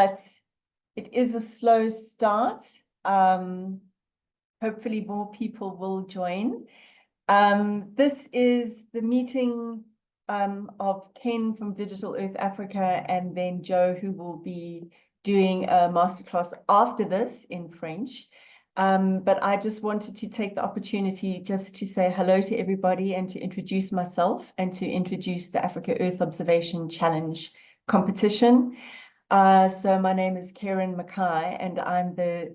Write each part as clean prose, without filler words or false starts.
but it is a slow start. Hopefully more people will join. This is the meeting of Ken from Digital Earth Africa, and then Joe, who will be doing a masterclass after this in French. But I just wanted to take the opportunity just to say hello to everybody and to introduce myself and to introduce the Africa Earth Observation Challenge competition. So my name is Karen Mackay, and I'm the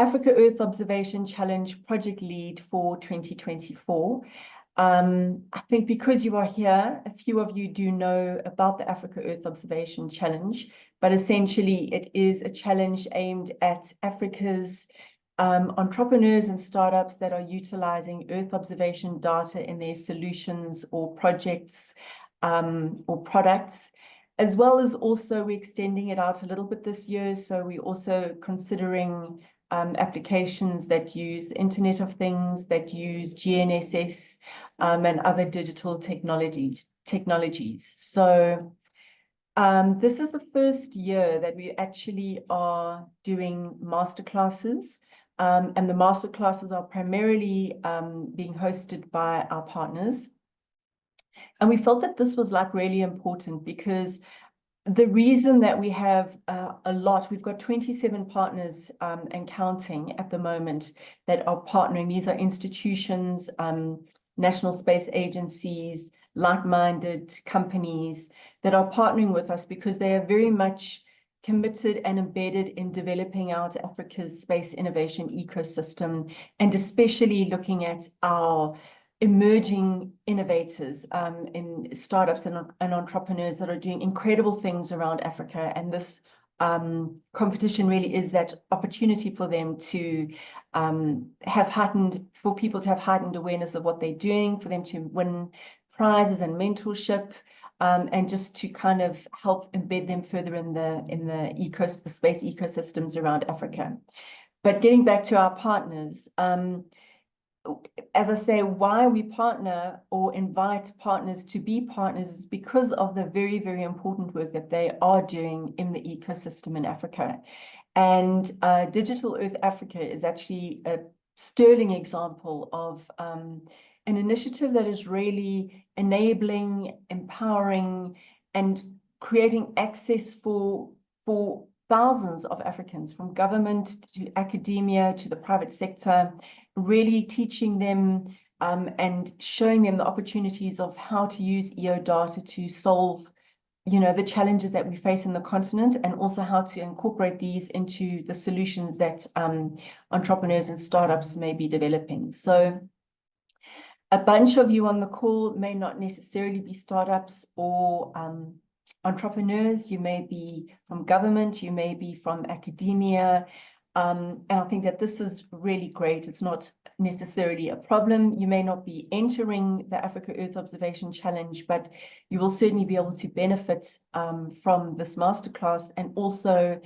Africa Earth Observation Challenge project lead for 2024. I think because you are here, a few of you do know about the Africa Earth Observation Challenge, but essentially it is a challenge aimed at Africa's entrepreneurs and startups that are utilizing Earth observation data in their solutions or projects or products, as well as also we're extending it out a little bit this year. So we're also considering applications that use Internet of Things, that use GNSS and other digital technologies. So this is the first year that we actually are doing masterclasses, and the masterclasses are primarily being hosted by our partners. And we felt that this was like really important because the reason that we have we've got 27 partners and counting at the moment that are partnering. These are institutions, national space agencies, like-minded companies that are partnering with us because they are very much committed and embedded in developing out Africa's space innovation ecosystem, and especially looking at our emerging innovators in startups and entrepreneurs that are doing incredible things around Africa. And this competition really is that opportunity for them to for people to have heightened awareness of what they're doing, for them to win prizes and mentorship, and just to kind of help embed them further in the space ecosystems around Africa. But getting back to our partners, as I say, why we partner or invite partners to be partners is because of the very, very important work that they are doing in the ecosystem in Africa. And Digital Earth Africa is actually a sterling example of an initiative that is really enabling, empowering, and creating access for thousands of Africans, from government to academia to the private sector, really teaching them and showing them the opportunities of how to use EO data to solve, the challenges that we face in the continent, and also how to incorporate these into the solutions that entrepreneurs and startups may be developing. So a bunch of you on the call may not necessarily be startups or entrepreneurs. You may be from government, you may be from academia, and I think that this is really great. It's not necessarily a problem. You may not be entering the Africa Earth Observation Challenge, but you will certainly be able to benefit from this masterclass, and also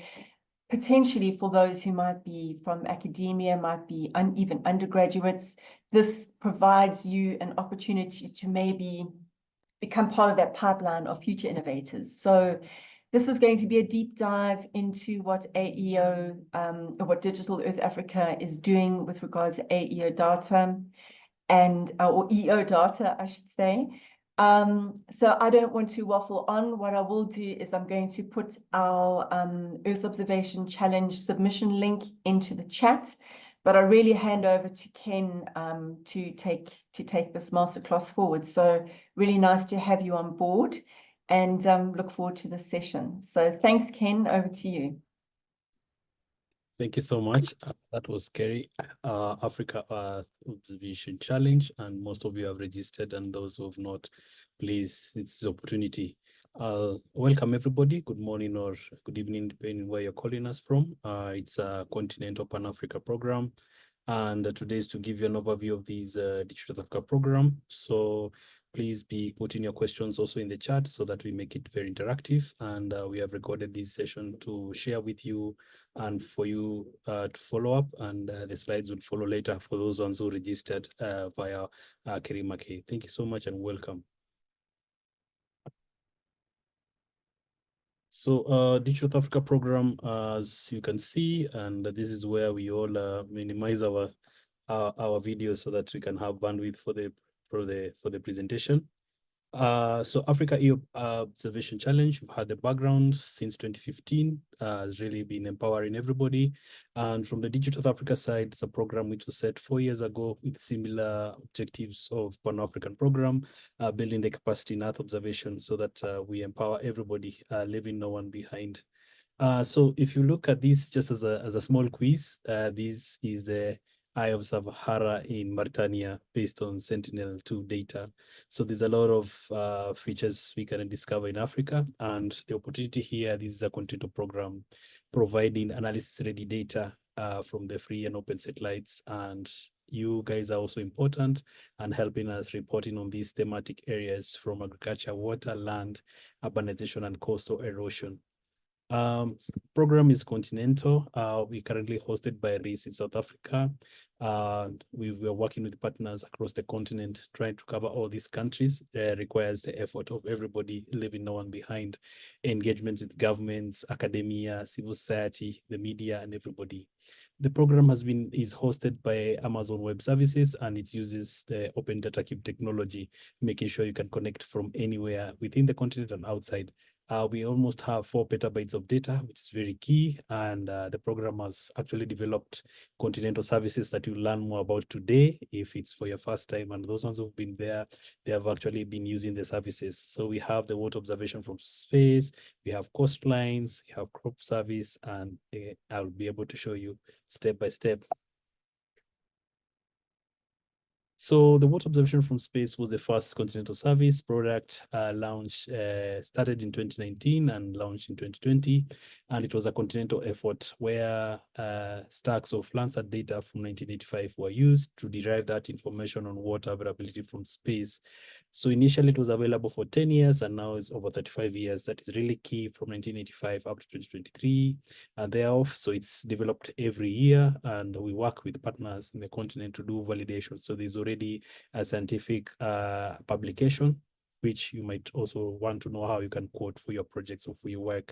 potentially for those who might be from academia, might be even undergraduates. This provides you an opportunity to maybe become part of that pipeline of future innovators. So this is going to be a deep dive into what AEO, or what Digital Earth Africa is doing with regards to AEO data and, or EO data, I should say. So I don't want to waffle on. What I will do is I'm going to put our Earth Observation Challenge submission link into the chat, but I really hand over to Ken to take this masterclass forward. So really nice to have you on board, and look forward to this session. So thanks, Ken, over to you. Thank you so much. That was Kerry, Africa Observation Challenge, and most of you have registered, and those who have not, please, it's the opportunity. Welcome everybody. Good morning or good evening, depending where you're calling us from. It's a Continental Pan-Africa program, and today is to give you an overview of this Digital Africa program. So please be putting your questions also in the chat so that we make it very interactive. And we have recorded this session to share with you and for you to follow up. And the slides will follow later for those ones who registered via Kerimake. Thank you so much and welcome. So Digital Africa program, as you can see, and this is where we all minimize our videos so that we can have bandwidth for the presentation. So Africa EU Observation Challenge, we've had the background since 2015, has really been empowering everybody. And from the Digital Africa side, it's a program which was set 4 years ago with similar objectives of Pan-African program, building the capacity in Earth observation so that we empower everybody, leaving no one behind. So if you look at this just as a small quiz, this is the Eye of Sahara in Mauritania based on Sentinel-2 data. So there's a lot of features we can discover in Africa, and the opportunity here, this is a continental program providing analysis-ready data from the free and open satellites, and you guys are also important and helping us reporting on these thematic areas from agriculture, water, land, urbanization, and coastal erosion. Program is continental. We currently hosted by RIS in South Africa. We were working with partners across the continent, trying to cover all these countries. Requires the effort of everybody, leaving no one behind. Engagement with governments, academia, civil society, the media, and everybody. The program is hosted by Amazon Web Services, and it uses the Open Data Cube technology, making sure you can connect from anywhere within the continent and outside. We almost have 4 petabytes of data, which is very key. And the program has actually developed continental services that you'll learn more about today if it's for your first time. And those ones who've been there, they have actually been using the services. So we have the water observation from space, we have coastlines, we have crop service, and I'll be able to show you step by step. So the water observation from space was the first continental service product started in 2019 and launched in 2020. And it was a continental effort where stacks of Landsat data from 1985 were used to derive that information on water availability from space. So initially it was available for 10 years and now it's over 35 years. That is really key from 1985 up to 2023 and thereof. So it's developed every year and we work with partners in the continent to do validation. So there's already a scientific publication, which you might also want to know how you can quote for your projects or for your work.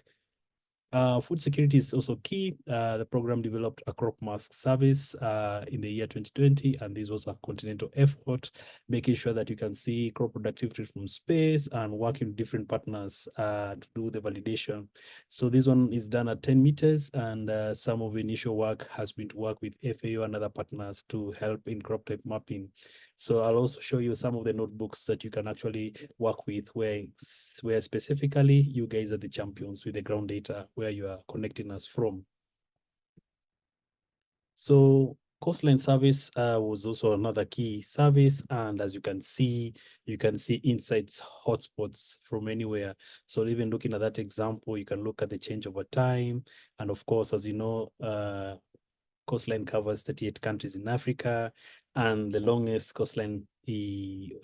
Food security is also key. The program developed a crop mask service in the year 2020, and this was a continental effort, making sure that you can see crop productivity from space and working with different partners to do the validation. So this one is done at 10 meters, and some of the initial work has been to work with FAO and other partners to help in crop type mapping. So I'll also show you some of the notebooks that you can actually work with where specifically you guys are the champions with the ground data where you are connecting us from. So coastline service was also another key service. And as you can see insights, hotspots from anywhere. So even looking at that example, you can look at the change over time. And of course, as you know, coastline covers 38 countries in Africa, and the longest coastline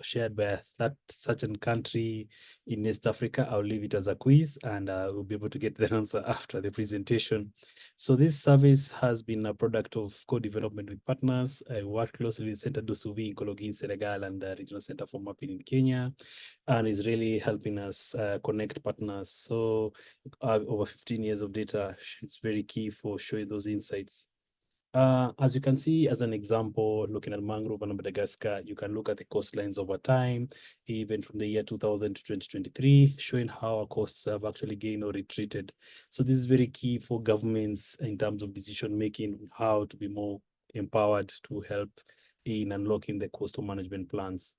shared by that certain country in East Africa. I'll leave it as a quiz, and we'll be able to get the answer after the presentation. So this service has been a product of co-development with partners. I work closely with Center du Suivi in Kologi in Senegal and the Regional Center for Mapping in Kenya, and is really helping us connect partners. So over 15 years of data, it's very key for showing those insights. As you can see, as an example, looking at mangrove and Madagascar, you can look at the coastlines over time, even from the year 2000 to 2023, showing how our coasts have actually gained or retreated. So this is very key for governments in terms of decision making, how to be more empowered to help in unlocking the coastal management plans.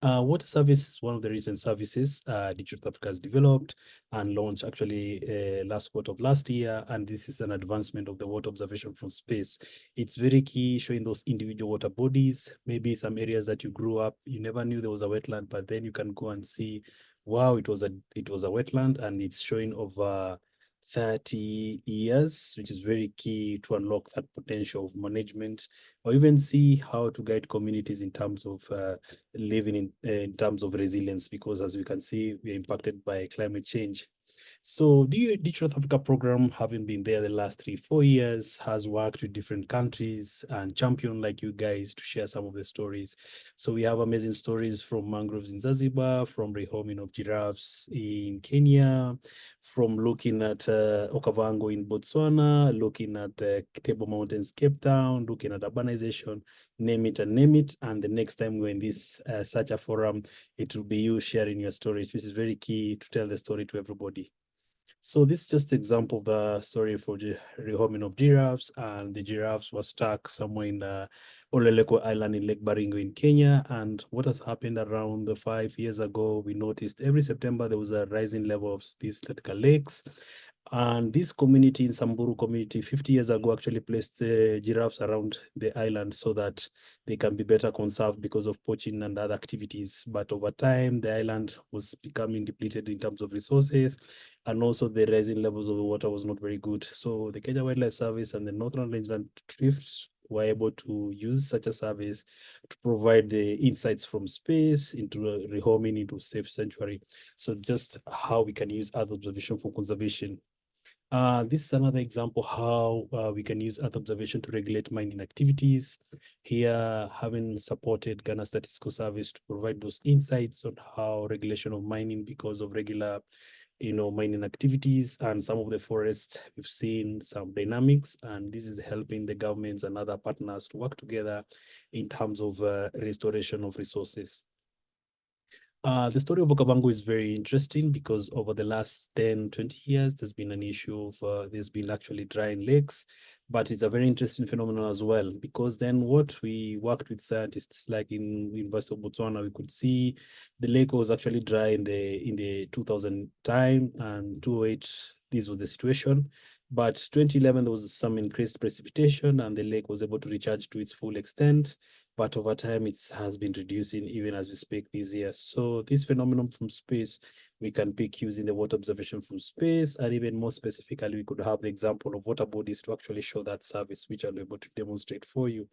Water service is one of the recent services Digital Africa has developed and launched actually last quarter of last year. And this is an advancement of the water observation from space. It's very key, showing those individual water bodies, maybe some areas that you grew up, you never knew there was a wetland, but then you can go and see, wow, it was a wetland, and it's showing over 30 years, which is very key to unlock that potential of management, or even see how to guide communities in terms of living in terms of resilience, because as we can see, we are impacted by climate change. So the Digital Africa program, having been there the last 3-4 years, has worked with different countries and championed like you guys to share some of the stories. So we have amazing stories from mangroves in Zanzibar, from rehoming of giraffes in Kenya, from looking at Okavango in Botswana, looking at Table Mountains, Cape Town, looking at urbanization, name it and name it. And the next time we're in this such a forum, it will be you sharing your stories, which is very key to tell the story to everybody. So this is just example of the story for the rehoming of giraffes, and the giraffes were stuck somewhere in the Oleleko Island in Lake Baringo in Kenya. And what has happened around 5 years ago, we noticed every September there was a rising level of these little lakes. And this community in Samburu community 50 years ago actually placed the giraffes around the island so that they can be better conserved because of poaching and other activities. But over time, the island was becoming depleted in terms of resources, and also the rising levels of the water was not very good. So the Kenya Wildlife Service and the Northern Rangeland Thrift were able to use such a service to provide the insights from space into rehoming into safe sanctuary. So just how we can use Earth observation for conservation. This is another example how we can use Earth observation to regulate mining activities. Here, having supported Ghana Statistical Service to provide those insights on how regulation of mining because of regular mining activities and some of the forests, we've seen some dynamics, and this is helping the governments and other partners to work together in terms of restoration of resources. The story of Okavango is very interesting because over the last 10, 20 years, there's been an issue of, there's been actually drying lakes, but it's a very interesting phenomenon as well, because then what we worked with scientists like in University of Botswana, we could see the lake was actually dry in the 2000 time, and 2008, this was the situation. But 2011, there was some increased precipitation and the lake was able to recharge to its full extent. But over time, it has been reducing even as we speak this year. So this phenomenon from space, we can pick using the water observation from space, and even more specifically, we could have the example of water bodies to actually show that service, which I'll be able to demonstrate for you.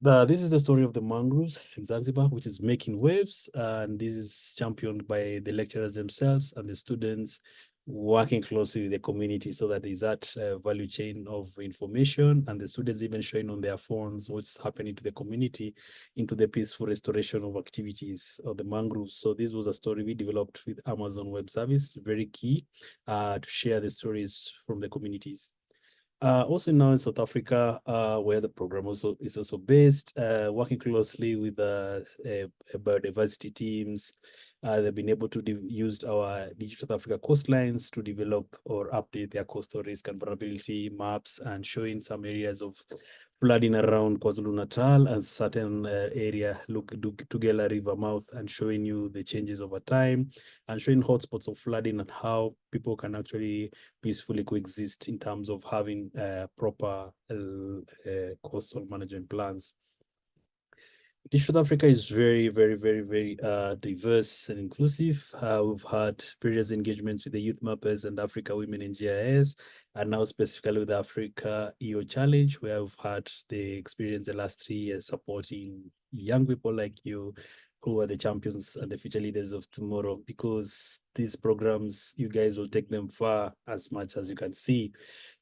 This is the story of the mangroves in Zanzibar, which is making waves, and this is championed by the lecturers themselves and the students working closely with the community so that there's that value chain of information, and the students even showing on their phones what's happening to the community into the peaceful restoration of activities of the mangroves. So this was a story we developed with Amazon Web Service, very key to share the stories from the communities. Also now in South Africa, where the program also is also based, working closely with biodiversity teams. They've been able to use our Digital Africa coastlines to develop or update their coastal risk and vulnerability maps, and showing some areas of flooding around KwaZulu-Natal and certain area, look Tugela River mouth, and showing you the changes over time, and showing hotspots of flooding and how people can actually peacefully coexist in terms of having proper coastal management plans. South Africa is very, very, very, very diverse and inclusive. We've had various engagements with the youth mappers and Africa Women in GIS, and now specifically with the Africa EO Challenge, where we've had the experience the last 3 years supporting young people like you, who are the champions and the future leaders of tomorrow, because these programs, you guys will take them far as much as you can see.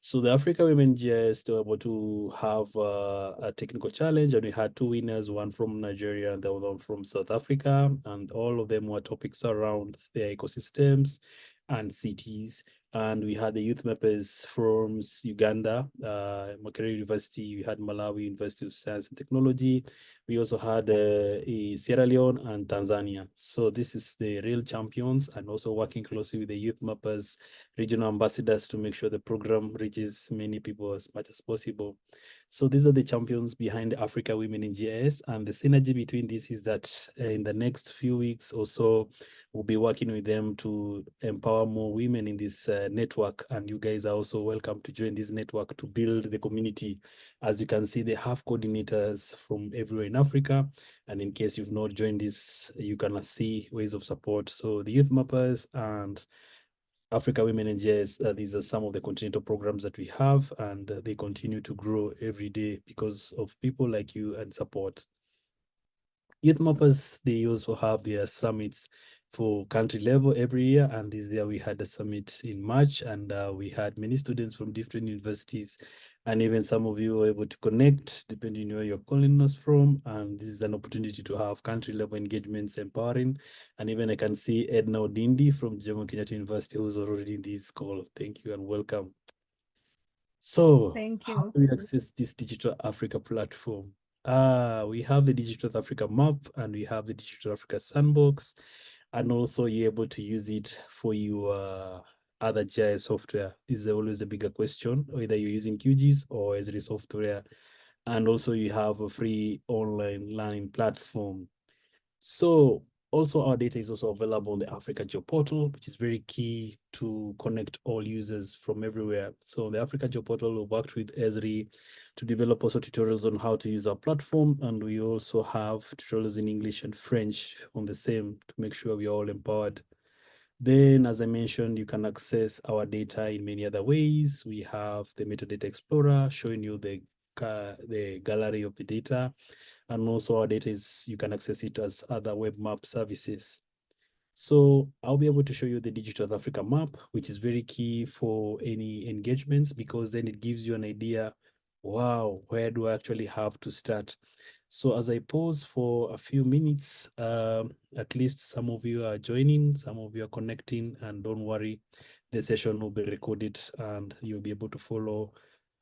So the Africa Women GIS were able to have a technical challenge, and we had 2 winners, one from Nigeria and the other one from South Africa, and all of them were topics around their ecosystems and cities. And we had the youth mappers from Uganda, Makerere University, we had Malawi University of Science and Technology. We also had Sierra Leone and Tanzania. So this is the real champions, and also working closely with the youth mappers, regional ambassadors, to make sure the program reaches many people as much as possible. So these are the champions behind Africa Women in GIS, and the synergy between this is that in the next few weeks or so, we'll be working with them to empower more women in this network, and you guys are also welcome to join this network to build the community. As you can see, they have coordinators from everywhere in Africa, and in case you've not joined this, you can see ways of support. So the youth mappers and Africa Women in GIS, these are some of the continental programs that we have, and they continue to grow every day because of people like you and support. Youth mappers, they also have their summits for country level every year. And this year we had a summit in March, and we had many students from different universities, and even some of you were able to connect depending on where you're calling us from. And this is an opportunity to have country level engagements, empowering. And even I can see Edna Odindi from Jomo Kenyatta University, who's already in this call. Thank you and welcome. So Thank how you. do we access this Digital Africa platform? We have the Digital Africa map, and we have the Digital Africa Sandbox, and also you're able to use it for your other GIS software. This is always the bigger question, whether you're using QGIS or Esri software. And also you have a free online learning platform. So also our data is also available on the Africa Geo portal, which is very key to connect all users from everywhere. So the Africa Geo portal, we worked with Esri to develop also tutorials on how to use our platform. And we also have tutorials in English and French on the same to make sure we are all empowered. Then, as I mentioned, you can access our data in many other ways. We have the metadata explorer showing you the gallery of the data. And also our data is, you can access it as other web map services. So I'll be able to show you the Digital Africa map, which is very key for any engagements, because then it gives you an idea, wow, where do I actually have to start? So as I pause for a few minutes, at least some of you are joining, some of you are connecting, and don't worry, the session will be recorded and you'll be able to follow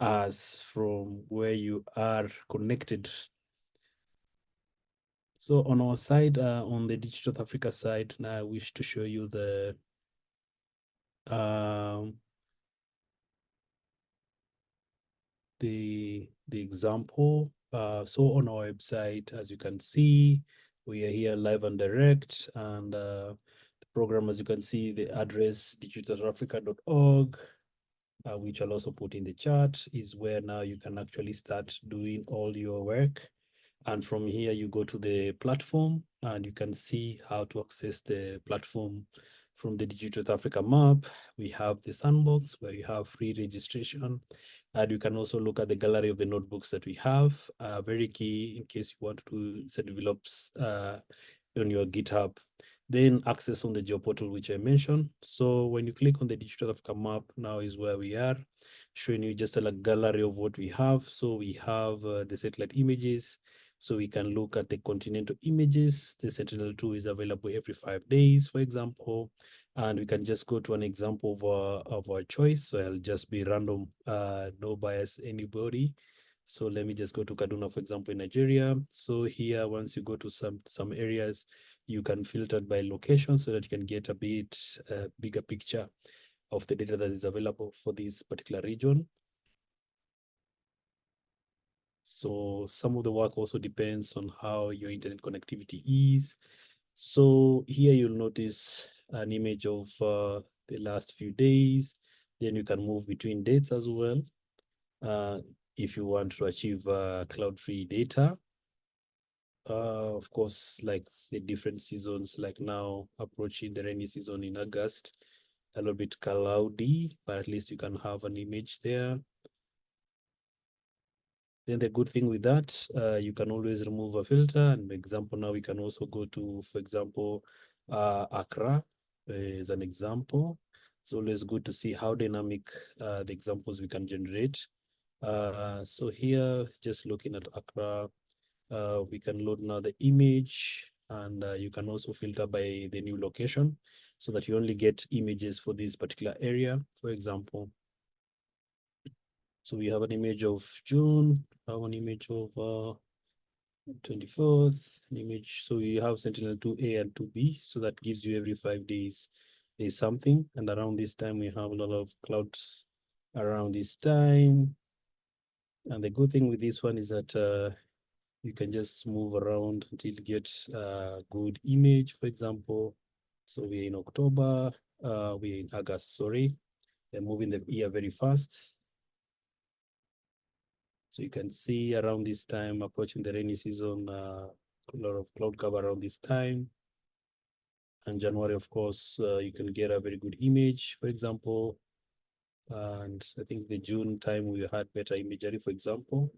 us from where you are connected. So on our side, on the Digital Africa side, now I wish to show you um, the example. So on our website, as you can see, we are here live and direct, and the program, as you can see, the address digitalafrica.org, which I'll also put in the chat, is where now you can actually start doing all your work. And from here, you go to the platform and you can see how to access the platform from the Digital Africa map. We have the sandbox where you have free registration. And you can also look at the gallery of the notebooks that we have. Very key in case you want to develop on your GitHub. Then access on the geo portal, which I mentioned. So when you click on the Digital Africa map, now is where we are, showing you just a gallery of what we have. So we have the satellite images. So we can look at the continental images. The Sentinel-2 is available every 5 days, for example. And we can just go to an example of our choice. So I'll just be random, no bias anybody. So let me just go to Kaduna, for example, in Nigeria. So here, once you go to some areas, you can filter by location so that you can get a bit bigger picture of the data that is available for this particular region. So some of the work also depends on how your internet connectivity is. So here you'll notice an image of the last few days. Then you can move between dates as well. If you want to achieve cloud-free data. Of course, like the different seasons, like now approaching the rainy season in August, a little bit cloudy, but at least you can have an image there. Then the good thing with that, you can always remove a filter. And for example, now we can also go to, for example, Accra as an example. It's always good to see how dynamic the examples we can generate. So here, just looking at Accra, we can load now the image, and you can also filter by the new location so that you only get images for this particular area, for example. So we have an image of June, have an image of 24th, an image. So you have Sentinel-2A and 2B. So that gives you every 5 days there's something. And around this time, we have a lot of clouds around this time. And the good thing with this one is that you can just move around until you get a good image, for example. So we're in October, we're in August, sorry. They're moving the year very fast. So you can see around this time, approaching the rainy season, a lot of cloud cover around this time. And January, of course, you can get a very good image, for example. And I think the June time we had better imagery, for example.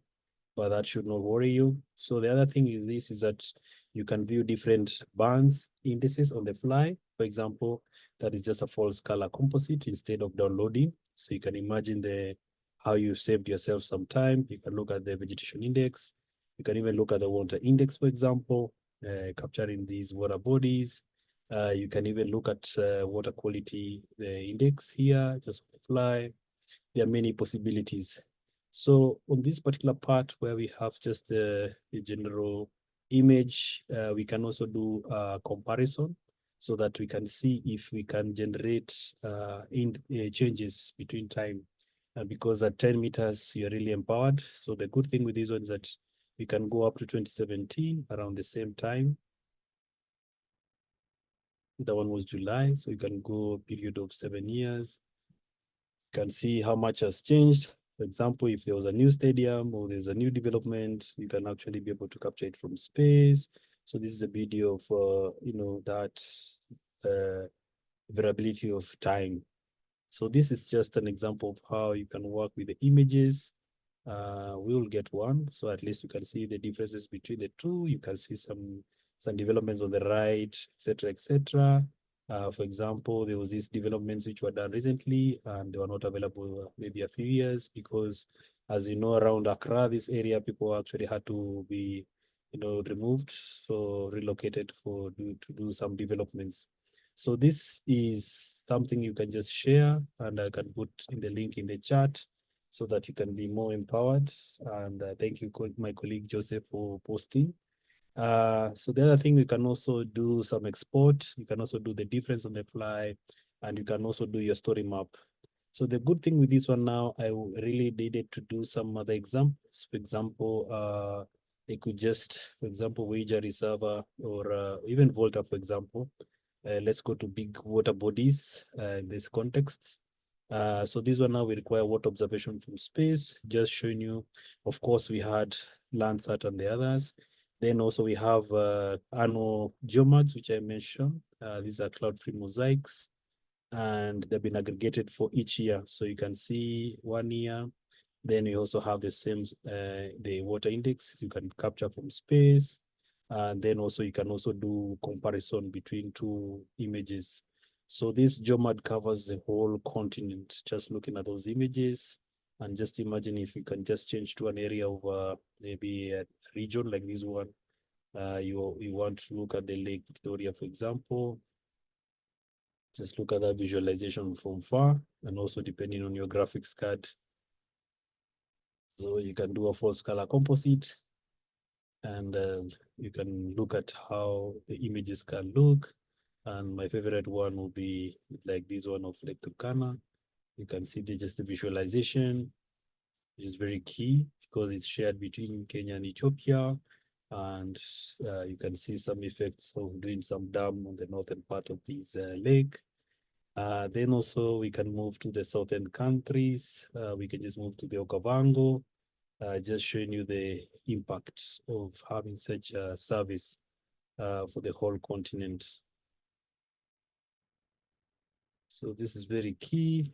but that should not worry you. So the other thing is this, is that you can view different bands indices on the fly. For example, that is just a false color composite instead of downloading. So you can imagine how you saved yourself some time. You can look at the vegetation index. You can even look at the water index, for example, capturing these water bodies. You can even look at water quality index here, just on the fly. There are many possibilities. So on this particular part where we have just the general image, we can also do a comparison so that we can see if we can generate changes between time. Because at 10 meters, you're really empowered. So the good thing with this one is that we can go up to 2017 around the same time. That one was July, so you can go a period of 7 years. You can see how much has changed. For example, if there was a new stadium or there's a new development, you can actually be able to capture it from space. So this is a video of, that variability of time. So this is just an example of how you can work with the images. We will get one, so at least you can see the differences between the two. You can see some developments on the right, etc., etc. For example, there was these developments which were done recently and they were not available maybe a few years because, as you know, around Accra, this area, people actually had to be, removed, so relocated to do some developments. So this is something you can just share, and I can put in the link in the chat so that you can be more empowered. And thank you, my colleague Joseph, for posting. So the other thing, you can also do some export. You can also do the difference on the fly, and you can also do your story map. So the good thing with this one now, I really needed to do some other examples. For example, they could just, for example, Wager Reservoir or even Volta, for example. Let's go to big water bodies in this context. So this one now we require water observation from space, just showing you, of course, we had Landsat and the others. Then also we have annual geomads, which I mentioned. These are cloud-free mosaics, and they've been aggregated for each year. So you can see 1 year. Then you also have the same, the water index you can capture from space. And then also you can also do comparison between two images. So this geomod covers the whole continent, just looking at those images. And just imagine if you can just change to an area of maybe a region like this one. You want to look at the Lake Victoria, for example. Just look at that visualization from far, and also depending on your graphics card. So you can do a false color composite, and you can look at how the images can look. And my favorite one will be like this one of Lake Turkana. You can see just the visualization is very key because it's shared between Kenya and Ethiopia. And you can see some effects of doing some dam on the northern part of this lake. Then also we can move to the southern countries. We can just move to the Okavango, just showing you the impacts of having such a service for the whole continent. So this is very key.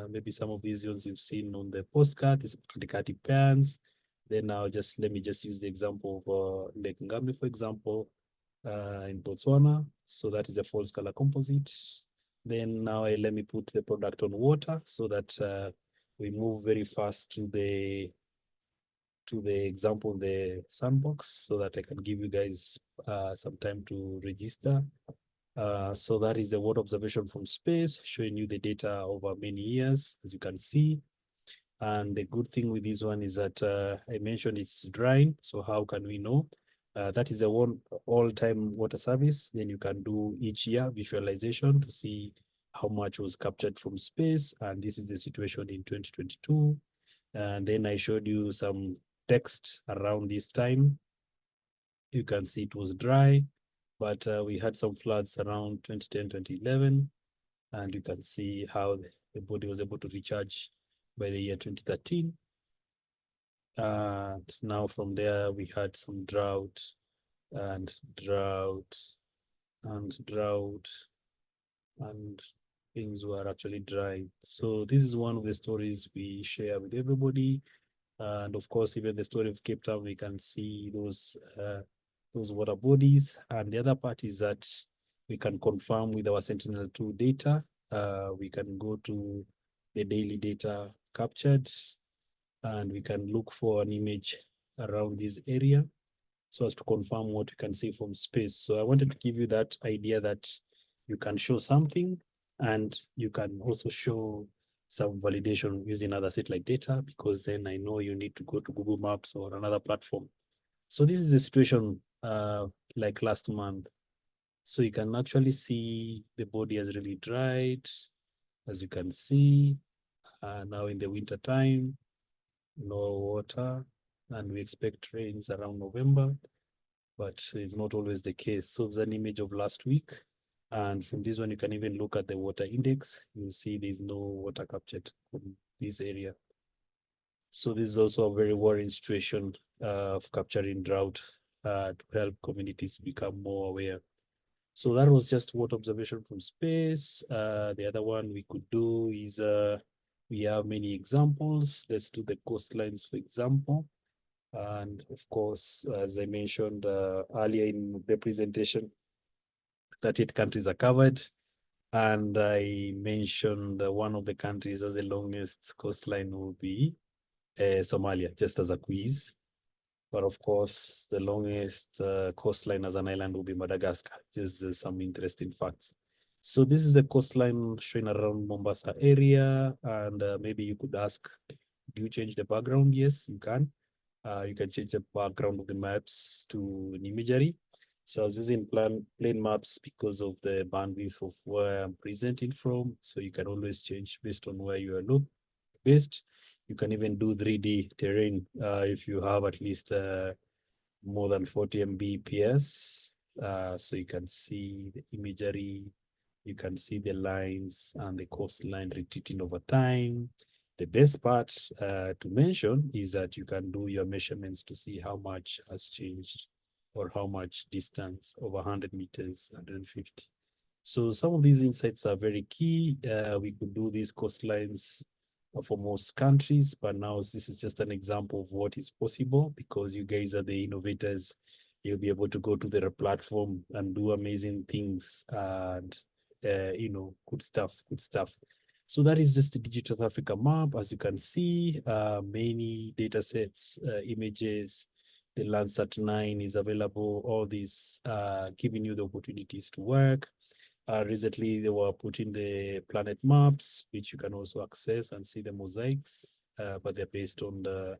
Maybe some of these ones you've seen on the postcard, this Katikati pans. Then now let me just use the example of Lake Ngambi, for example, in Botswana. So that is a false color composite. Then now let me put the product on water so that we move very fast to the example, the sandbox, so that I can give you guys some time to register. So that is the water observation from space, showing you the data over many years, as you can see. And the good thing with this one is that I mentioned it's drying. So how can we know? That is the one all-time water service. Then you can do each year visualization to see how much was captured from space. And this is the situation in 2022. And then I showed you some text around this time. You can see it was dry, but we had some floods around 2010, 2011. And you can see how the body was able to recharge by the year 2013. And now from there, we had some drought and drought and drought, and things were actually dry. So this is one of the stories we share with everybody. And of course, even the story of Cape Town, we can see those water bodies. And the other part is that we can confirm with our Sentinel-2 data. We can go to the daily data captured, and we can look for an image around this area so as to confirm what we can see from space. So I wanted to give you that idea that you can show something, and you can also show some validation using other satellite data, because then I know you need to go to Google Maps or another platform. So this is the situation like last month. So you can actually see the body has really dried, as you can see. Now in the winter time, no water, and we expect rains around November, but it's not always the case. So there's an image of last week. And from this one, you can even look at the water index. You'll see there's no water captured from this area. So this is also a very worrying situation of capturing drought to help communities become more aware. So that was just water observation from space. The other one we could do is we have many examples. Let's do the coastlines, for example. And of course, as I mentioned earlier in the presentation, 38 countries are covered. And I mentioned one of the countries as the longest coastline will be Somalia, just as a quiz. But of course, the longest coastline as an island will be Madagascar. Just some interesting facts. So this is a coastline showing around Mombasa area. And maybe you could ask, do you change the background? Yes, you can. You can change the background of the maps to an imagery. So I was using plain maps because of the bandwidth of where I'm presenting from. So you can always change based on where you are based. You can even do 3D terrain if you have at least more than 40 Mbps. So you can see the imagery, you can see the lines and the coastline retreating over time. The best part to mention is that you can do your measurements to see how much has changed or how much distance over 100 meters, 150. So some of these insights are very key. We could do these coastlines for most countries, but now this is just an example of what is possible because you guys are the innovators. You'll be able to go to their platform and do amazing things and, good stuff. So that is just the Digital Africa map. As you can see, many data sets, images, the Landsat 9 is available, all these giving you the opportunities to work. Recently, they were putting the planet maps, which you can also access and see the mosaics, but they're based on the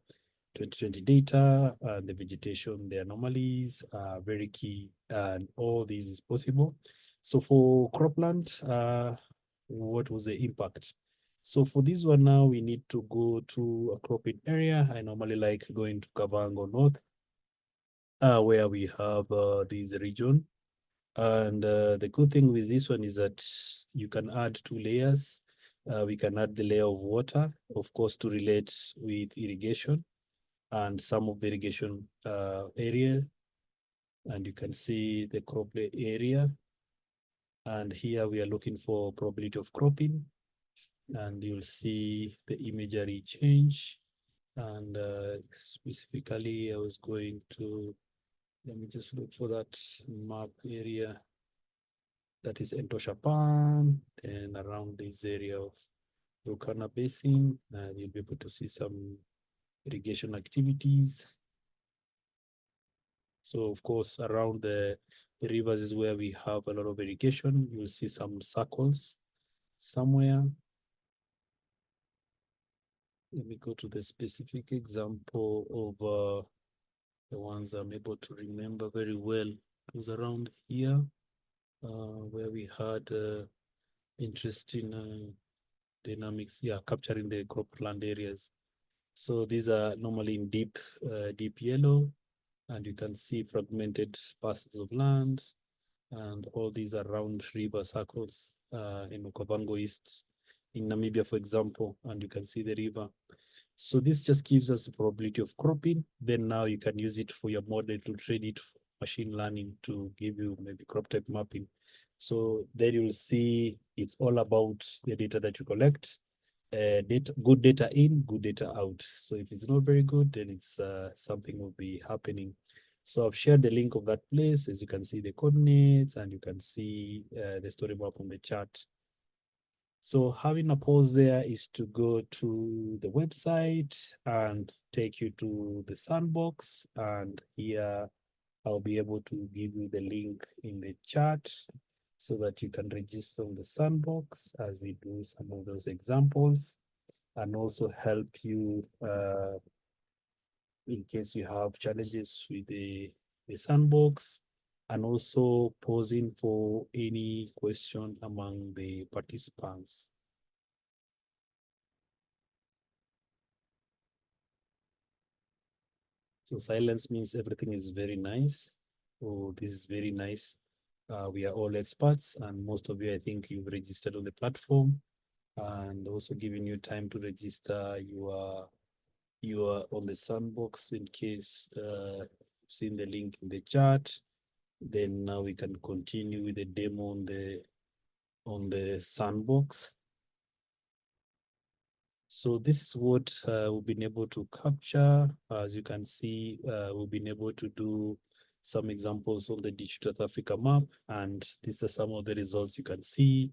2020 data, the vegetation, the anomalies are very key, and all this is possible. So for cropland, what was the impact? So for this one now, we need to go to a cropping area. I normally like going to Kavango North, where we have this region. And the good thing with this one is that you can add 2 layers. We can add the layer of water, of course, to relate with irrigation and some of the irrigation area. And you can see the crop area. And here we are looking for probability of cropping. And you'll see the imagery change. And specifically, I was going to, let me just look for that map area. That is Entoshapan, and around this area of Turkana Basin, and you'll be able to see some irrigation activities. So of course, around the rivers is where we have a lot of irrigation. You'll see some circles somewhere. Let me go to the specific example of the ones I'm able to remember very well. It was around here where we had interesting dynamics, capturing the cropland areas. So these are normally in deep yellow, and you can see fragmented parcels of land, and all these are round river circles in Okavango East in Namibia, for example, and you can see the river. So this just gives us a probability of cropping. Then now you can use it for your model to train it for machine learning to give you maybe crop type mapping. So then you'll see it's all about the data that you collect. good data in, good data out. So if it's not very good, then it's something will be happening. So I've shared the link of that place. As you can see the coordinates, and you can see the story map on the chart. So having a pause there is to go to the website and take you to the sandbox. And here I'll be able to give you the link in the chat so that you can register on the sandbox as we do some of those examples, and also help you in case you have challenges with the sandbox, and also posing for any question among the participants. So silence means everything is very nice. Oh, this is very nice. We are all experts, and most of you, I think you've registered on the platform, and also giving you time to register. You are on the sandbox in case you've seen the link in the chat. Then now we can continue with the demo on the sandbox. So this is what we've been able to capture. As you can see, we've been able to do some examples on the Digital Africa map, and these are some of the results you can see.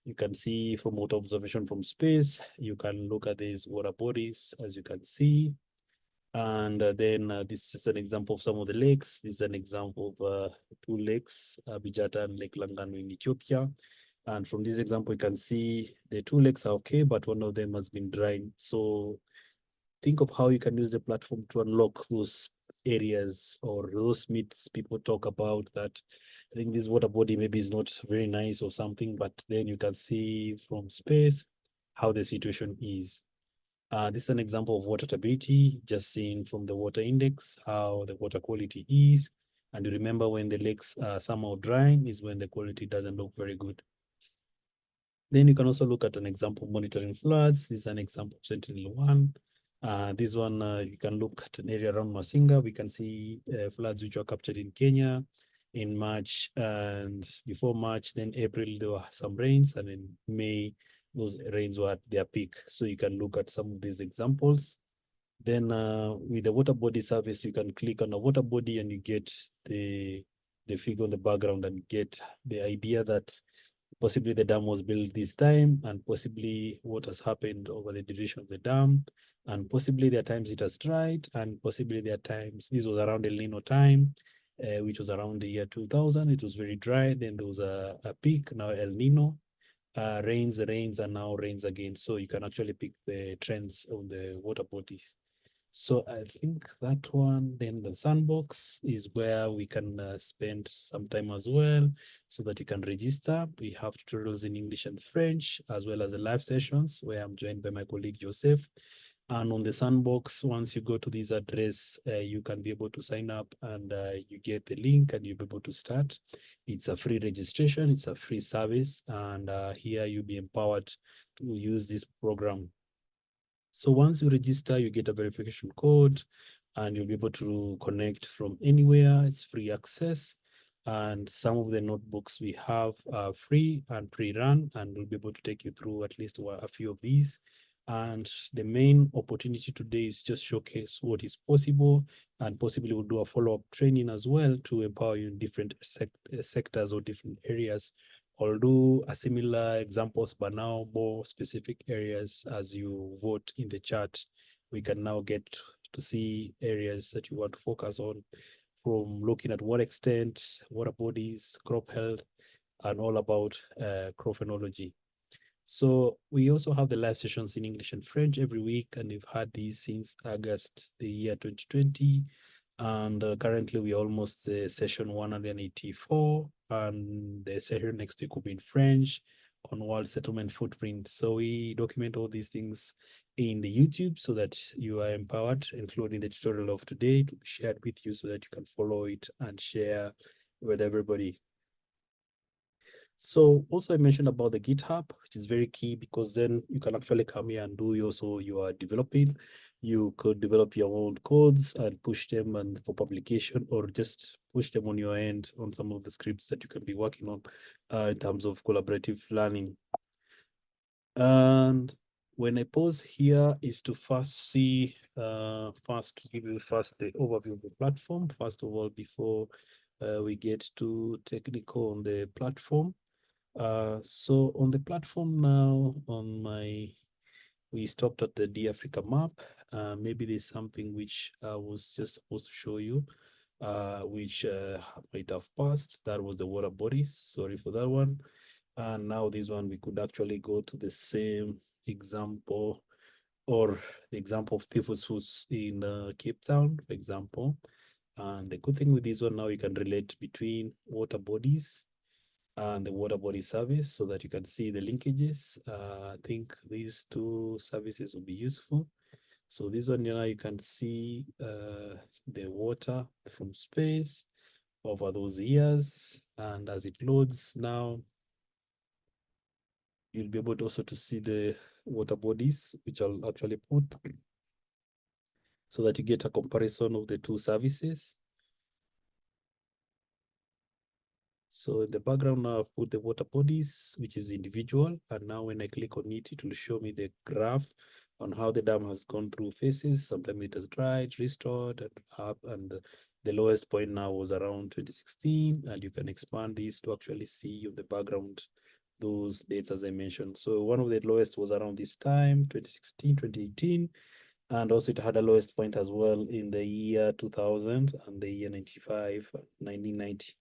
You can see from water observation from space. You can look at these water bodies, as you can see. And then this is an example of some of the lakes. This is an example of two lakes, Bijata and Lake Langano in Ethiopia. And from this example, you can see the two lakes are okay, but one of them has been drying. So think of how you can use the platform to unlock those areas or those myths people talk about, that I think this water body maybe is not very nice or something, but then you can see from space how the situation is. This is an example of water stability, just seen from the water index, how the water quality is. And you remember when the lakes are somehow drying is when the quality doesn't look very good. Then you can also look at an example of monitoring floods. This is an example of Sentinel-1. This one, you can look at an area around Masinga. We can see floods which were captured in Kenya in March, and before March, then April, there were some rains, and in May, those rains were at their peak. So you can look at some of these examples. Then with the water body service, you can click on a water body and you get the figure on the background and get the idea that possibly the dam was built this time, and possibly what has happened over the duration of the dam, and possibly there are times it has dried, and possibly there are times, this was around El Nino time, which was around the year 2000. It was very dry. Then there was a peak, now El Nino. Rains, and now rains again. So you can actually pick the trends on the water bodies. So I think that one, then the sandbox is where we can spend some time as well, so that you can register. We have tutorials in English and French, as well as the live sessions where I'm joined by my colleague Joseph. And on the sandbox, once you go to this address, you can be able to sign up, and you get the link and you'll be able to start. It's a free registration, it's a free service, and here you'll be empowered to use this program. So once you register, you get a verification code, and you'll be able to connect from anywhere. It's free access. And some of the notebooks we have are free and pre-run, and we'll be able to take you through at least a few of these. And the main opportunity today is just showcase what is possible, and possibly we'll do a follow-up training as well to empower you in different sectors or different areas. I'll do a similar examples, but now more specific areas. As you vote in the chat, we can now get to see areas that you want to focus on, from looking at what extent, water bodies, crop health, and all about crop phenology. So we also have the live sessions in English and French every week, and we've had these since August the year 2020. And currently we're almost session 184, and the session next week will be in French on world settlement footprint. So we document all these things in the YouTube so that you are empowered, including the tutorial of today, to be shared with you so that you can follow it and share with everybody. So also I mentioned about the GitHub, which is very key, because then you can actually come here and do also you are developing. You could develop your own codes and push them and for publication, or just push them on your end on some of the scripts that you can be working on in terms of collaborative learning. And when I pause here is to first see, first to give you first the overview of the platform, first of all, before we get too technical on the platform. So on the platform now, we stopped at the Africa map. Maybe there's something which I was just supposed to show you, which might have passed. That was the water bodies. Sorry for that one. And now this one, we could actually go to the same example, or the example of people's hoods in Cape Town, for example. And the good thing with this one now, you can relate between water bodies and the water body service so that you can see the linkages. I think these two services will be useful. So this one, you can see the water from space over those years. And as it loads now, you'll be able to also to see the water bodies, which I'll actually put so that you get a comparison of the two services. So in the background now, I've put the water bodies, which is individual. And now when I click on it, it will show me the graph on how the dam has gone through phases. Sometimes it has dried, restored, and up. And the lowest point now was around 2016. And you can expand this to actually see on the background those dates as I mentioned. So one of the lowest was around this time, 2016, 2018. And also it had a lowest point as well in the year 2000 and the year 95, 1990.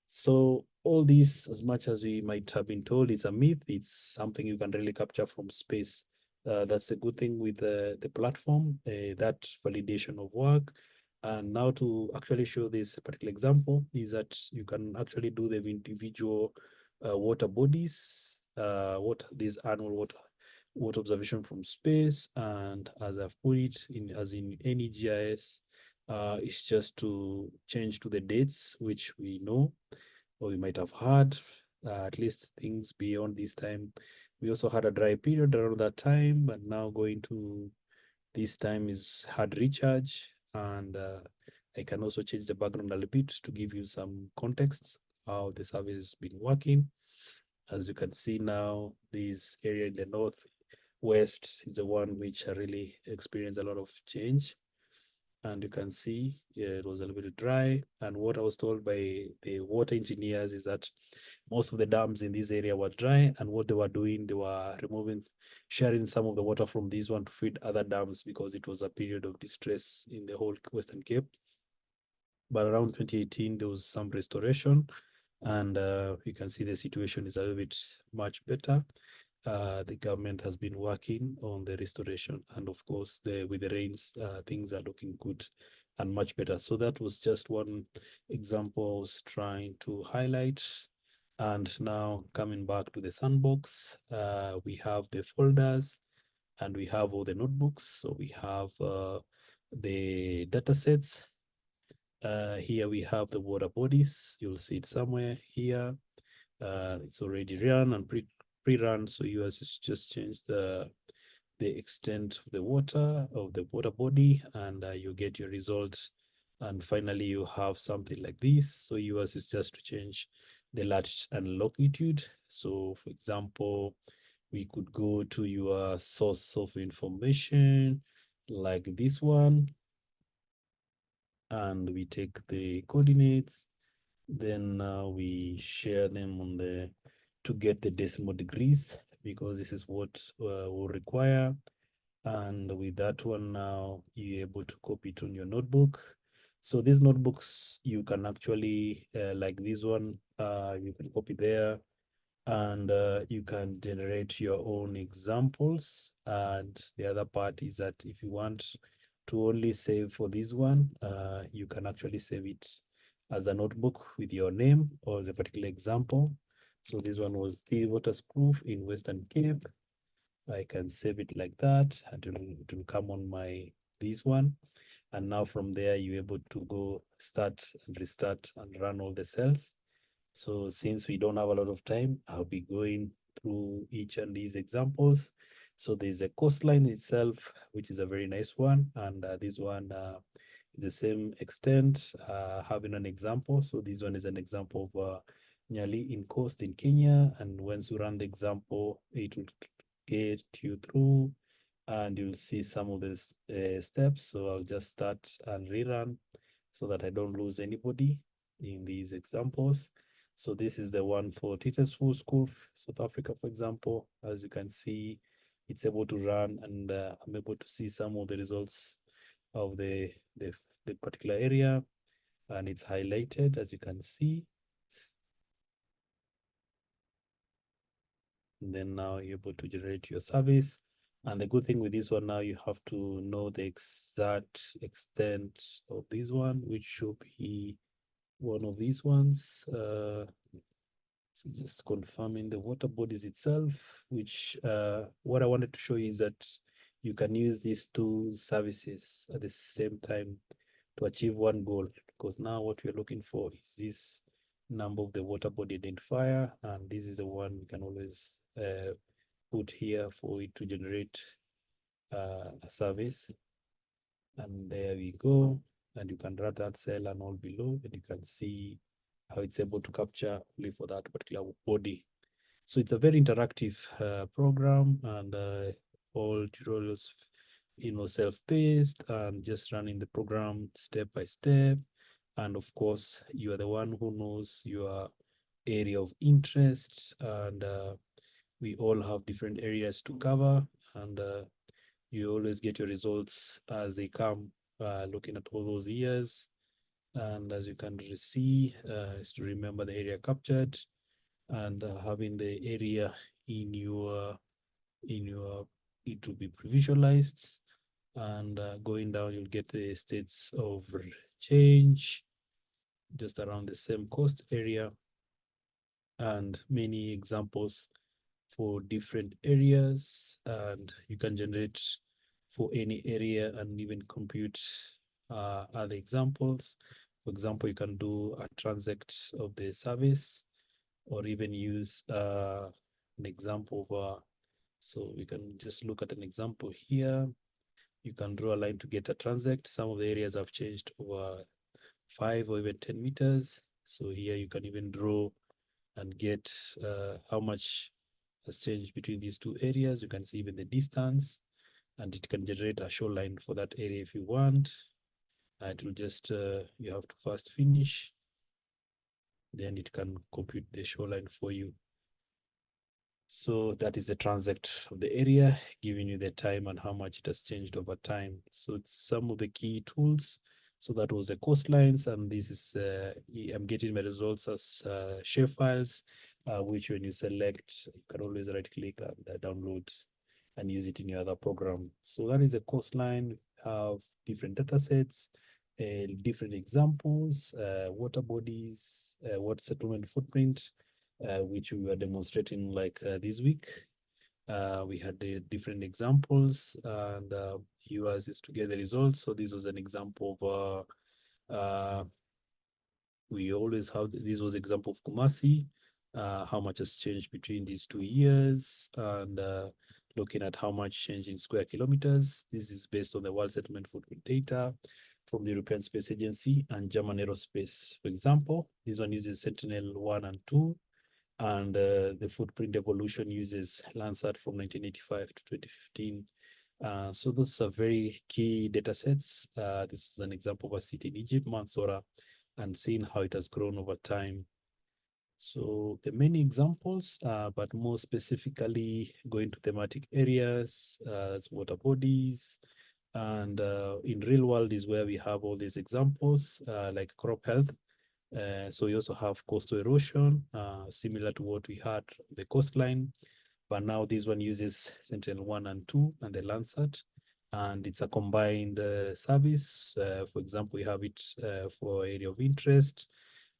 So all these, as much as we might have been told it's a myth, it's something you can really capture from space. That's a good thing with the platform, that validation of work. And now to actually show this particular example is that you can actually do the individual water bodies, these annual water observation from space. And as I've put it in, as in any GIS, it's just to change to the dates which we know or we might have had, at least things beyond this time. We also had a dry period around that time, but now going to this time is hard recharge. And I can also change the background a little bit to give you some context how the service has been working. As you can see now, this area in the northwest is the one which really experienced a lot of change. And you can see, yeah, it was a little bit dry. And what I was told by the water engineers is that most of the dams in this area were dry. And what they were doing, they were sharing some of the water from this one to feed other dams because it was a period of distress in the whole Western Cape. But around 2018, there was some restoration. And you can see the situation is a little bit much better. The government has been working on the restoration, and of course, with the rains, things are looking good and much better. So that was just one example I was trying to highlight. And now coming back to the sandbox, we have the folders and we have all the notebooks. So we have the data sets. Here we have the water bodies. You'll see it somewhere here. It's already run and pre-run, so yours is just change the extent of the water body, and you get your results. And finally, you have something like this. So yours is just to change the latitude and longitude. So for example, we could go to your source of information like this one, and we take the coordinates. Then we share them on to get the decimal degrees, because this is what we'll require. And with that one now, you're able to copy it on your notebook. So these notebooks, you can actually, like this one, you can copy there, and you can generate your own examples. And the other part is that if you want to only save for this one, you can actually save it as a notebook with your name or the particular example. So this one was the waterproof in Western Cape. I can save it like that, and it will come on this one. And now from there, you're able to go start and restart and run all the cells. So since we don't have a lot of time, I'll be going through each of these examples. So there's a coastline itself, which is a very nice one. And this one is the same extent, having an example. So this one is an example of Nyali in coast in Kenya. And once you run the example, it will get you through, and you'll see some of the steps. So I'll just start and rerun so that I don't lose anybody in these examples. So this is the one for Teachers Full School, South Africa, for example. As you can see, it's able to run, and I'm able to see some of the results of the particular area, and it's highlighted, as you can see. And then now you're able to generate your service. And the good thing with this one, now you have to know the exact extent of this one, which should be one of these ones. So just confirming the water bodies itself, which what I wanted to show you is that you can use these two services at the same time to achieve one goal, because now what we're looking for is this number of the water body identifier, and this is the one we can always put here for it to generate a service. And there we go. And you can run that cell and all below, and you can see how it's able to capture only for that particular body. So it's a very interactive program, and all tutorials, self-paced, and just running the program step by step. And of course, you are the one who knows your area of interest, and we all have different areas to cover, and you always get your results as they come, looking at all those years. And as you can see, is to remember the area captured, and having the area in your it will be visualized, and going down you'll get the states of change just around the same coast area, and many examples for different areas, and you can generate for any area and even compute other examples. For example, you can do a transact of the service, or even use an example of so we can just look at an example here. You can draw a line to get a transact. Some of the areas have changed over 5 or even 10 meters. So here you can even draw and get how much has changed between these two areas. You can see even the distance, and it can generate a shoreline for that area if you want. It will just, you have to first finish, then it can compute the shoreline for you. So that is the transact of the area, giving you the time and how much it has changed over time. So it's some of the key tools. So that was the coastlines, and this is, I'm getting my results as shape files, which when you select, you can always right click and download and use it in your other program. So that is the coastline. Have different data sets, different examples, water bodies, water settlement footprint, which we were demonstrating like this week. We had the different examples, and yours is to get the results. So this was an example of we always have, this was example of Kumasi, how much has changed between these 2 years, and looking at how much change in square kilometers. This is based on the World Settlement Footprint data from the European Space Agency and German Aerospace. For example, this one uses Sentinel-1 and 2, and the footprint evolution uses Landsat from 1985 to 2015. So those are very key data sets. This is an example of a city in Egypt, Mansoura, and seeing how it has grown over time. So the many examples, but more specifically going to thematic areas, water bodies, and in real world is where we have all these examples, like crop health. So we also have coastal erosion, similar to what we had the coastline, but now this one uses Sentinel-1 and 2 and the Landsat, and it's a combined service. For example, we have it for area of interest,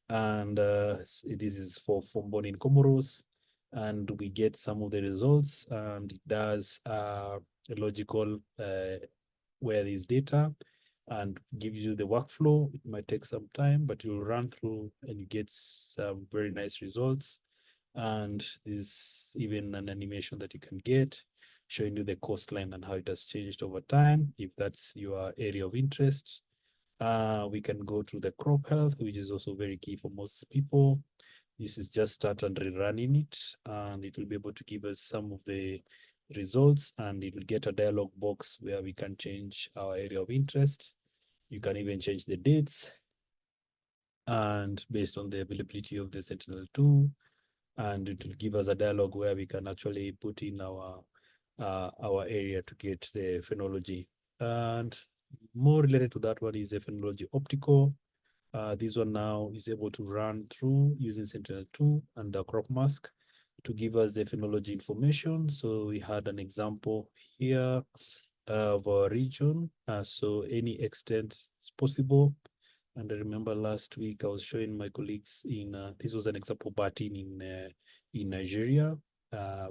and this is for born in Comoros, and we get some of the results, and it does a logical where is data, and gives you the workflow. It might take some time, but you'll run through and you get some very nice results. And this is even an animation that you can get showing you the coastline and how it has changed over time, if that's your area of interest. We can go to the crop health, which is also very key for most people. This is just start and rerunning it, and it will be able to give us some of the results, and it will get a dialog box where we can change our area of interest. You can even change the dates, and based on the availability of the Sentinel-2, and it will give us a dialog where we can actually put in our area to get the phenology. And more related to that one is the phenology optical. This one now is able to run through using Sentinel-2 and the crop mask to give us the phenology information. So we had an example here of our region. So any extent is possible. And I remember last week I was showing my colleagues this was an example batting in Nigeria.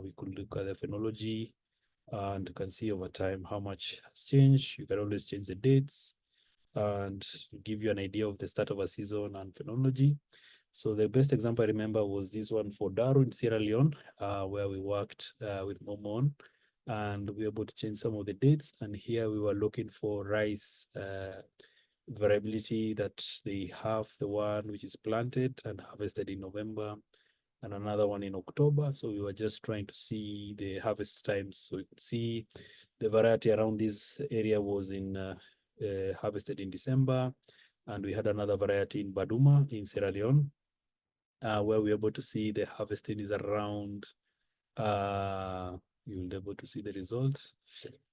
We could look at the phenology, and you can see over time how much has changed. You can always change the dates and give you an idea of the start of a season and phenology. So the best example I remember was this one for Daru in Sierra Leone, where we worked with Momon, and we were able to change some of the dates. And here we were looking for rice variability that they have, the one which is planted and harvested in November, and another one in October. So we were just trying to see the harvest times. So we could see the variety around this area was harvested in December, and we had another variety in Baduma in Sierra Leone, where we were able to see the harvesting is around, you'll be able to see the results.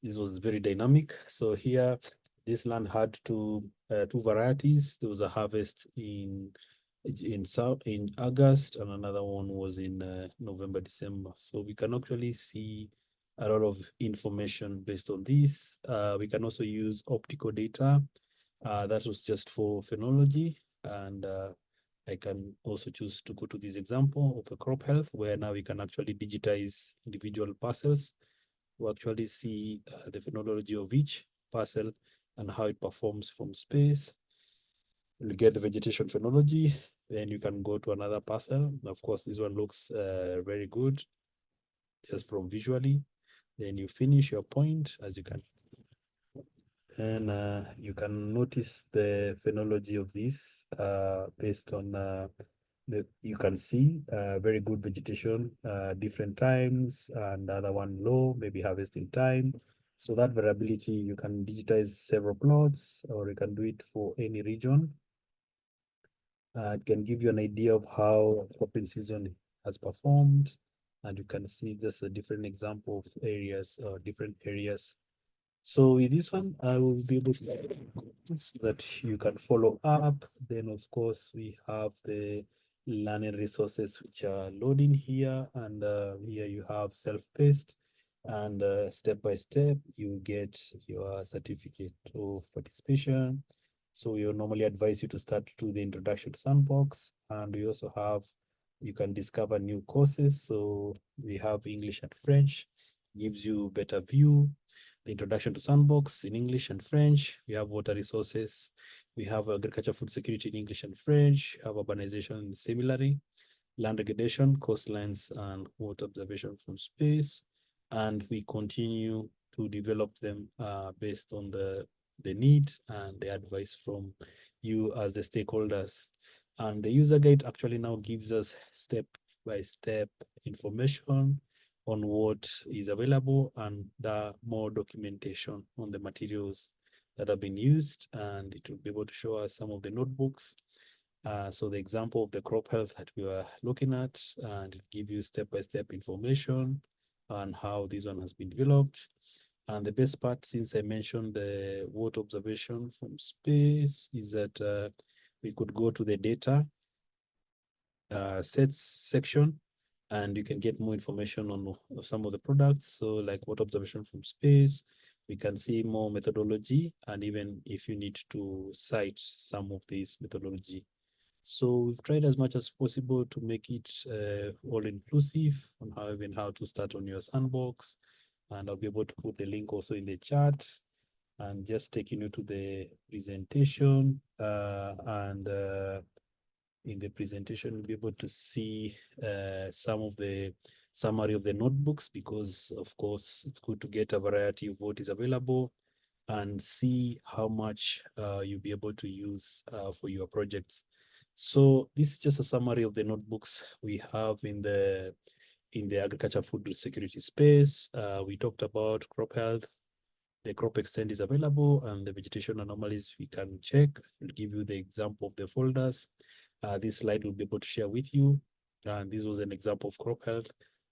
This was very dynamic. So here, this land had two varieties. There was a harvest in August, and another one was in November, December. So we can actually see a lot of information based on this. We can also use optical data. That was just for phenology, and I can also choose to go to this example of a crop health, where now we can actually digitize individual parcels to actually see the phenology of each parcel and how it performs from space. You'll get the vegetation phenology, then you can go to another parcel. Of course, this one looks very good just from visually. Then you finish your point, as you can. And you can notice the phenology of this based on you can see very good vegetation, different times, and other one low, maybe harvesting time. So that variability, you can digitize several plots, or you can do it for any region. It can give you an idea of how cropping season has performed, and you can see just a different example of areas or different areas. So with this one, I will be able to so that you can follow up. Then, of course, we have the learning resources which are loading here, and here you have self-paced, and step by step you get your certificate of participation. So we will normally advise you to start to the introduction to Sandbox, and we also have, you can discover new courses. So we have English and French, gives you better view. The introduction to Sandbox in English and French. We have water resources. We have agriculture food security in English and French. We have urbanization similarly, land degradation, coastlines, and water observation from space. And we continue to develop them based on the need and the advice from you as the stakeholders. And the user guide actually now gives us step-by-step information on what is available, and the more documentation on the materials that have been used, and it will be able to show us some of the notebooks. So the example of the crop health that we were looking at, and it give you step-by-step information on how this one has been developed. And the best part, since I mentioned the water observation from space, is that we could go to the data sets section, and you can get more information on some of the products. So like water observation from space, we can see more methodology, and even if you need to cite some of these methodology. So we've tried as much as possible to make it all inclusive on how to start on your Sandbox. And I'll be able to put the link also in the chat, and just taking you to the presentation. In the presentation, you'll be able to see some of the summary of the notebooks, because of course it's good to get a variety of what is available and see how much you'll be able to use for your projects. So this is just a summary of the notebooks we have in the in the agriculture food security space. We talked about crop health. The crop extent is available, and the vegetation anomalies we can check. I'll give you the example of the folders. This slide will be able to share with you. And this was an example of crop health,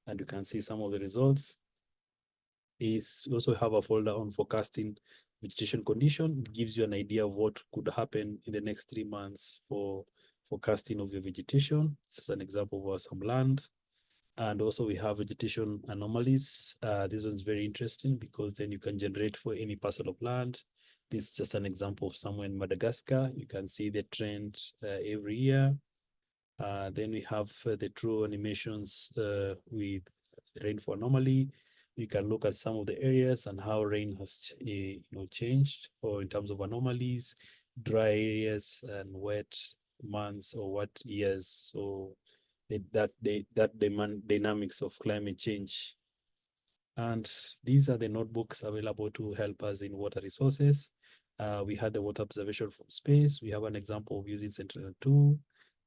and you can see some of the results. We also have a folder on forecasting vegetation condition. It gives you an idea of what could happen in the next 3 months for forecasting of your vegetation. This is an example of some land. And also we have vegetation anomalies. This one's very interesting because then you can generate for any parcel of land. This is just an example of somewhere in Madagascar. You can see the trend every year. Then we have the true animations with rainfall anomaly. You can look at some of the areas and how rain has changed, or in terms of anomalies, dry areas and wet months or wet years. So that dynamics of climate change. And these are the notebooks available to help us in water resources. We had the water observation from space. We have an example of using Sentinel-2,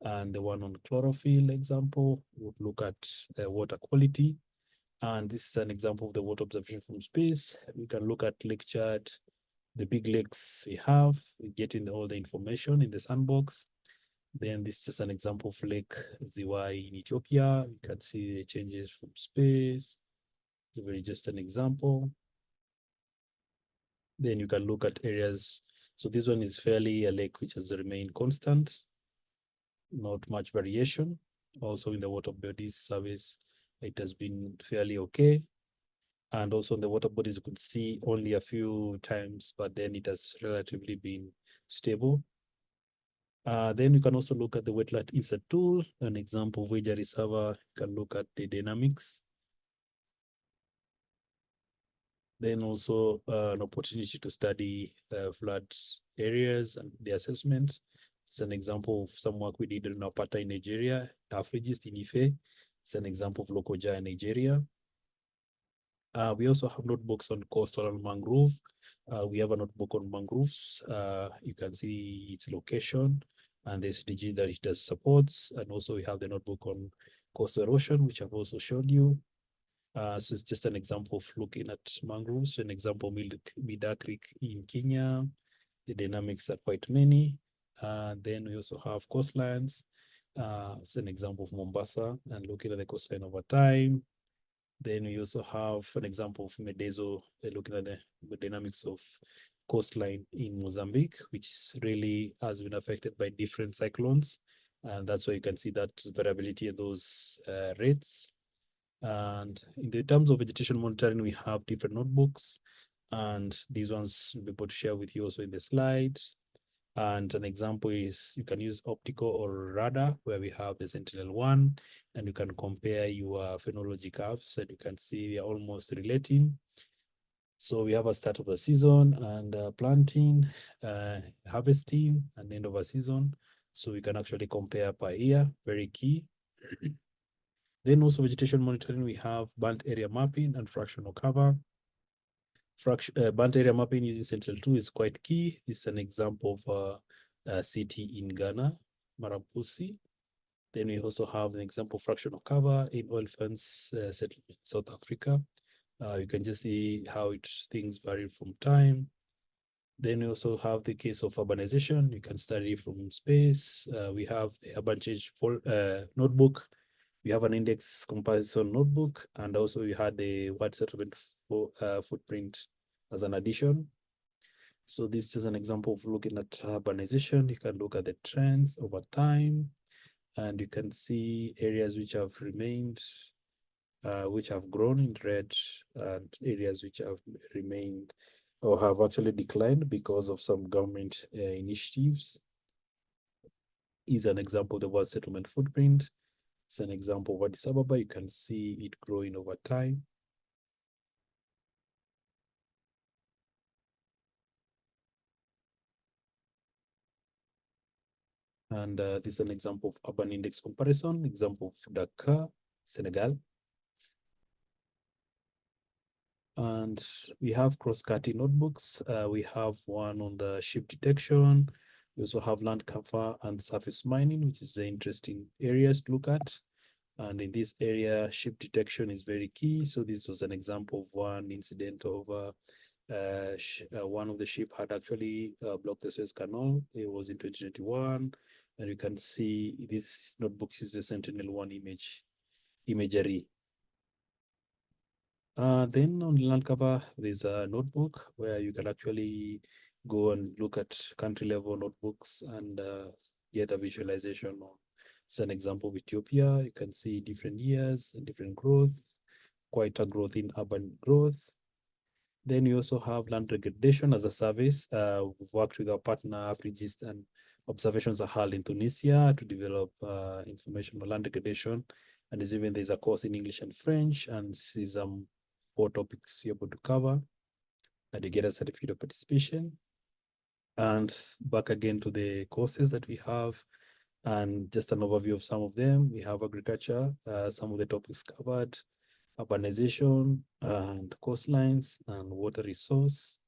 and the one on chlorophyll example would look at water quality. And this is an example of the water observation from space. We can look at Lake Chad, the big lakes we have, getting all the information in the sandbox. Then this is just an example of Lake Ziway in Ethiopia. You can see the changes from space. It's very just an example. Then you can look at areas. So this one is fairly a lake which has remained constant, not much variation. Also in the water bodies service, it has been fairly okay. And also in the water bodies, you could see only a few times, but then it has relatively been stable. Then you can also look at the wetland insert tool, an example of Wager Reservoir. You can look at the dynamics. Then also an opportunity to study flood areas and the assessment. It's an example of some work we did in Apata in Nigeria, Afrigist in Ife. It's an example of Lokoja in Nigeria. We also have notebooks on coastal and mangrove. We have a notebook on mangroves. You can see its location and the SDG that it does supports. And also we have the notebook on coastal erosion, which I've also showed you. So it's just an example of looking at mangroves, an example Mida Creek in Kenya. The dynamics are quite many. Then we also have coastlines. It's an example of Mombasa and looking at the coastline over time. Then we also have an example of Medezo, looking at the dynamics of coastline in Mozambique, which really has been affected by different cyclones. And that's why you can see that variability in those rates. And in the terms of vegetation monitoring, we have different notebooks, and these ones we'll be able to share with you also in the slide. And an example is you can use optical or radar, where we have the Sentinel-1, and you can compare your phenology curves, and you can see they are almost relating. So we have a start of the season and planting, harvesting, and end of a season. So we can actually compare per year, very key. Then also vegetation monitoring, we have burnt area mapping and fractional cover. Burnt area mapping using Sentinel-2 is quite key. This is an example of a city in Ghana, Marapusi. Then we also have an example of fractional cover in oil fence settlement in South Africa. You can just see how things vary from time. Then we also have the case of urbanization. You can study from space. We have the urban change notebook. We have an index comparison notebook, and also we had the wide settlement footprint as an addition. So this is just an example of looking at urbanization. You can look at the trends over time, and you can see areas which have remained, which have grown in red, and areas which have remained or have actually declined because of some government initiatives. Is an example of the wide settlement footprint. It's an example of Addis Ababa. You can see it growing over time. And this is an example of urban index comparison, example of Dakar, Senegal. And we have cross-cutting notebooks. We have one on the ship detection. We also have land cover and surface mining, which is the interesting areas to look at. And in this area, ship detection is very key. So this was an example of one incident of one of the ship had actually blocked the Suez Canal. It was in 2021. And you can see this notebook uses the Sentinel-1 imagery. Then on the land cover, there's a notebook where you can actually go and look at country level notebooks and get a visualization on. It's an example of Ethiopia. You can see different years and different growth, quite a growth in urban growth. Then we also have land degradation as a service. We've worked with our partner, Afrigist, and Observations Sahel in Tunisia to develop information on land degradation. And there's a course in English and French, and this is 4 topics you're able to cover, and you get a certificate of participation. And back again to the courses that we have, and just an overview of some of them. We have agriculture, some of the topics covered, urbanization and coastlines and water resource.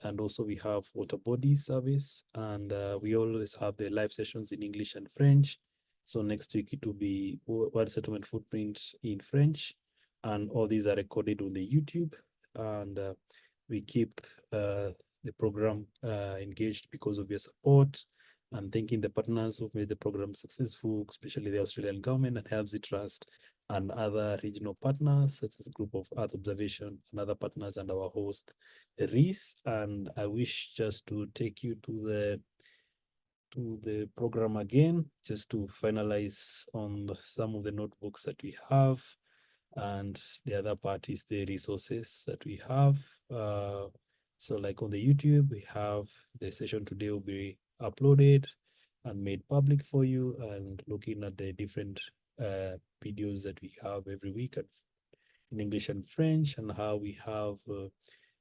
And also we have water body service, and we always have the live sessions in English and French. So next week it will be world settlement footprints in French, and all these are recorded on the YouTube, and we keep the program engaged because of your support, and thanking the partners who've made the program successful, especially the Australian government and Helps It Trust, and other regional partners such as Group of Earth Observation and other partners, and our host Reese. And I wish just to take you to the program again, just to finalize on some of the notebooks that we have, and the other part is the resources that we have. So like on the YouTube, we have the session today will be uploaded and made public for you, and looking at the different videos that we have every week in English and French, and how we have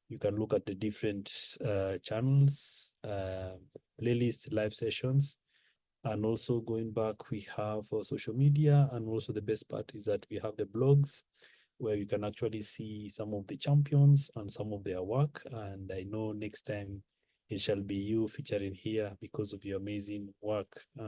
you can look at the different channels, playlists, live sessions, and also going back, we have social media, and also the best part is that we have the blogs where you can actually see some of the champions and some of their work. And I know next time it shall be you featuring here because of your amazing work.